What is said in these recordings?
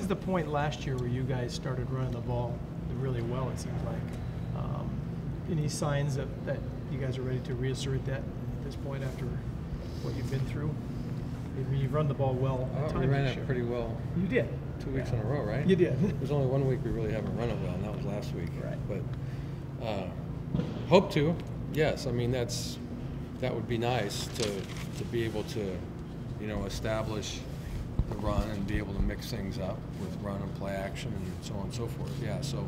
is the point last year where you guys started running the ball really well, it seems like. Any signs that you guys are ready to reassert that at this point after what you've been through? I mean, you've run the ball well. We ran it pretty well. You did. 2 weeks in a row, right? You did. There's only 1 week we really haven't run it well, and that was last week. Right. But hope to. Yes, I mean that would be nice to be able to, establish the run and be able to mix things up with run and play action and so on and so forth. Yeah. So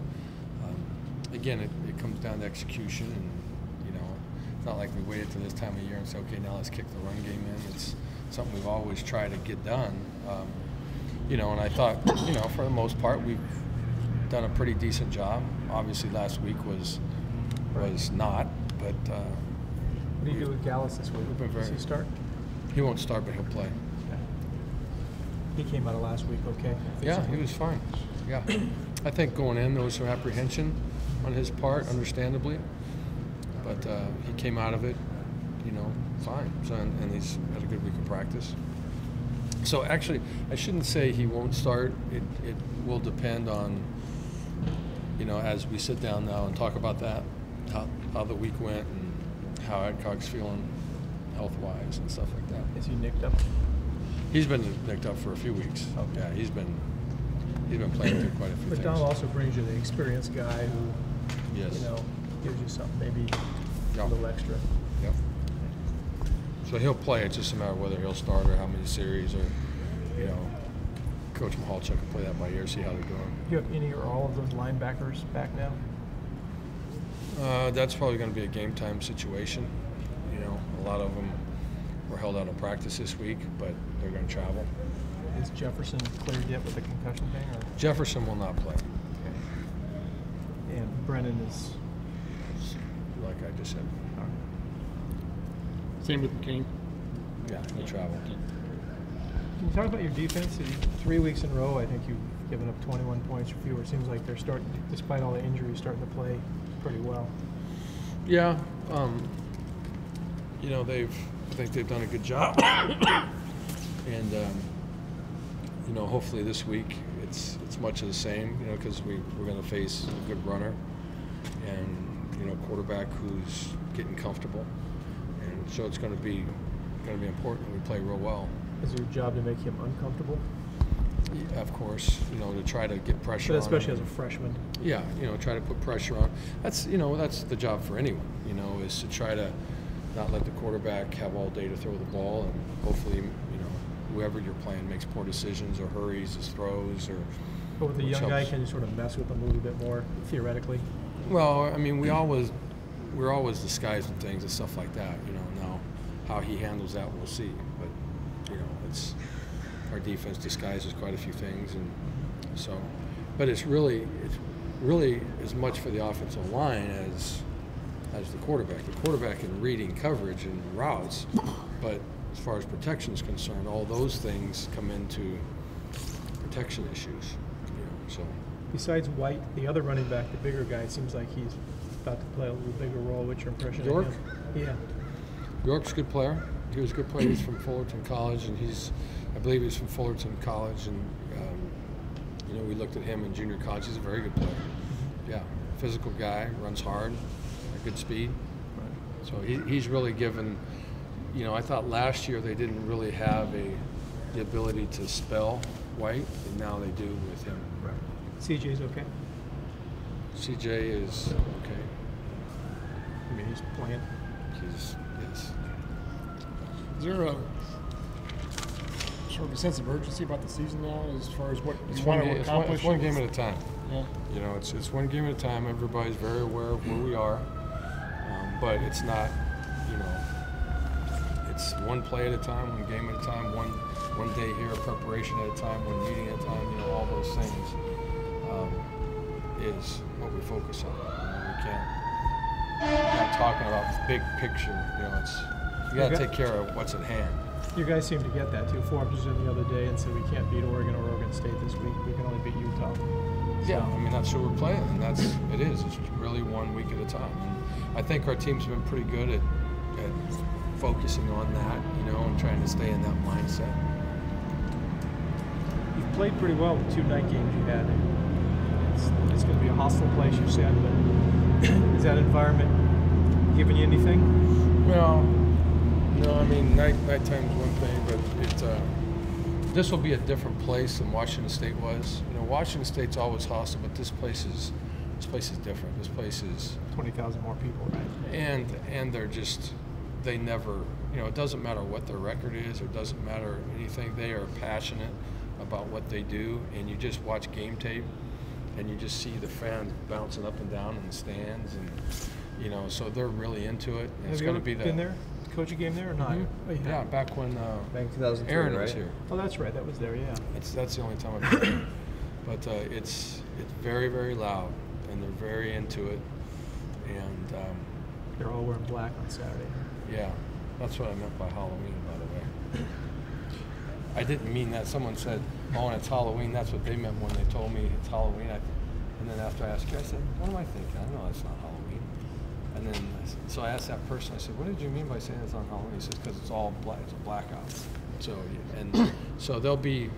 again, it comes down to execution, and it's not like we waited till this time of year and say, okay, now let's kick the run game in. It's something we've always tried to get done. And I thought, for the most part, we've done a pretty decent job. Obviously, last week was not, but. What do you do with Gallus this week? Does he start? He won't start, but he'll play. Okay. He came out of last week okay? Yeah, he was fine. Yeah. I think going in, there was some apprehension on his part, understandably. But he came out of it, fine. So, and he's had a good week of practice. So actually, I shouldn't say he won't start. It will depend on, as we sit down now and talk about that, how the week went and how Adcock's feeling health-wise and stuff like that. Is he nicked up? He's been nicked up for a few weeks. Okay. Yeah, he's been playing through quite a few things. But Don also brings you the experienced guy who, yes, gives you something, maybe a little extra. Yep. So he'll play. It's just a matter of whether he'll start or how many series, or Coach Mahalchuk will play that by ear, see how they're doing. Do you have any or all of those linebackers back now? That's probably going to be a game time situation. A lot of them were held out of practice this week, but they're going to travel. Is Jefferson cleared yet with the concussion thing? Or? Jefferson will not play. Okay. And Brennan is? Like I just said. Same with McCain? Yeah, he'll travel. Can you talk about your defense? 3 weeks in a row, I think you've given up 21 points or fewer. It seems like they're starting, despite all the injuries, starting to play pretty well. Yeah. I think they've done a good job. And, hopefully this week it's much of the same, because we're going to face a good runner and, quarterback who's getting comfortable. And so it's going to be important that we play real well. Is it your job to make him uncomfortable? Yeah, of course, to try to get pressure on him. But especially as a freshman. Yeah, try to put pressure on. That's the job for anyone, is to try to not let the quarterback have all day to throw the ball, and hopefully, whoever you're playing makes poor decisions or hurries his throws, or. But with the young guy, can you sort of mess with him a little bit more theoretically? Well, I mean, we're always disguising things and stuff like that. Now how he handles that, we'll see. But it's our defense disguises quite a few things, and so. But it's really as much for the offensive line as the quarterback. The quarterback in reading coverage and routes, but as far as protection is concerned, all those things come into protection issues. So. Besides White, the other running back, the bigger guy, it seems like he's about to play a little bigger role. What's your impression York? of him? Yeah. York's a good player. He was a good player. He's from Fullerton College, and I believe he's from Fullerton College, and we looked at him in junior college. He's a very good player. Yeah, physical guy, runs hard, good speed. Right. So he's really given. I thought last year they didn't really have the ability to spell White, and now they do with him. Right. CJ's okay? CJ is okay. I mean, he's playing. Yes. Is there a sort of a sense of urgency about the season now, as far as what you want to accomplish? It's one game at a time. Yeah. It's one game at a time. Everybody's very aware of where we are, but it's not. It's one play at a time, one game at a time, one day here, preparation at a time, one meeting at a time. All those things is what we focus on. We can't. We're not talking about the big picture. You got to take care of what's at hand. You guys seem to get that too. Forbes was in the other day and said we can't beat Oregon or Oregon State this week. We can only beat Utah. Yeah, I mean that's who we're playing, and it is. It's really 1 week at a time. And I think our team's been pretty good at focusing on that, and trying to stay in that mindset. You've played pretty well with 2 night games you had. It's going to be a hostile place, you said, but is that environment giving you anything? Well, no, I mean, nighttime's one thing, but this will be a different place than Washington State was. You know, Washington State's always hostile, but this place is different. This place is 20,000 more people, right? and they never, you know, it doesn't matter what their record is, or it doesn't matter anything. They are passionate about what they do, and you just watch game tape, and you just see the fans bouncing up and down in the stands, and you know, so they're really into it. And Have you ever been there? Coach a game there or not? Mm-hmm. Oh, you Yeah, have? back when Back in 2003, Aaron right? was here. Oh, that's right. That was there. Yeah. That's the only time I've been there. But it's very, very loud, and they're very into it. And They're all wearing black on Saturday. yeah, that's what I meant by Halloween, by the way. I didn't mean that. Someone said, "Oh, and it's Halloween." That's what they meant when they told me it's Halloween. And then after I asked you, I said, "What am I thinking? I know it's not Halloween." And then so I asked that person. I said, "What did you mean by saying it's on Halloween?" He says, "Because it's all black. It's a blackout." So so they'll be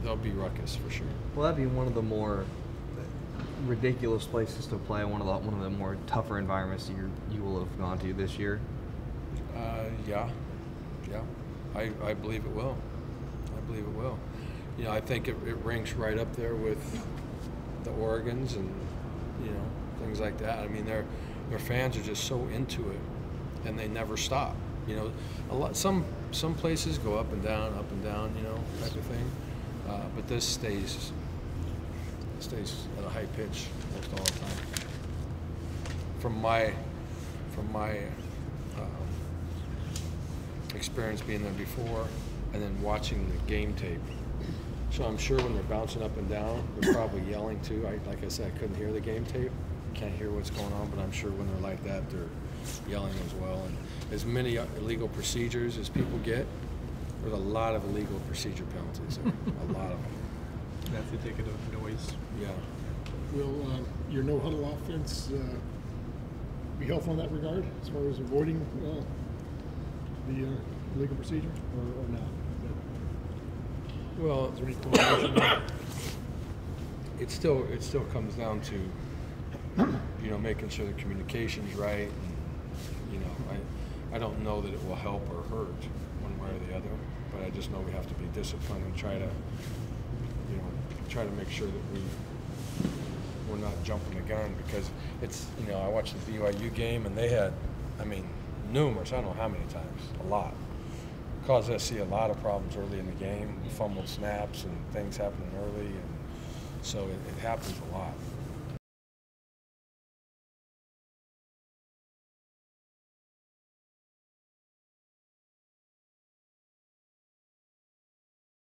ruckus for sure. Well, that'd be one of the more ridiculous places to play. One of the more tougher environments that you will have gone to this year. Yeah. I believe it will. I believe it will. You know, I think it ranks right up there with the Oregons and, you know, things like that. I mean, their fans are just so into it, and they never stop. You know, some places go up and down, you know, type of thing. But this stays at a high pitch most all the time. From my experience being there before, and then watching the game tape. So I'm sure when they're bouncing up and down, they're probably yelling too. Like I said, I couldn't hear the game tape. Can't hear what's going on, but I'm sure when they're like that, they're yelling as well. And as many illegal procedures as people get, there's a lot of illegal procedure penalties there. A lot of them. That's indicative of noise. Yeah. Will your no huddle offense be helpful in that regard, as far as avoiding the legal procedure, or not? Well, Is there any coordination there? it still comes down to, you know, making sure the communication's right. And, you know, I don't know that it will help or hurt one way or the other, but I just know we have to be disciplined and try to make sure that we're not jumping the gun, because it's, you know, I watched the BYU game and they had, I mean, numerous, I don't know how many times, a lot. Caused us to see a lot of problems early in the game, fumbled snaps and things happening early, and so it happens a lot.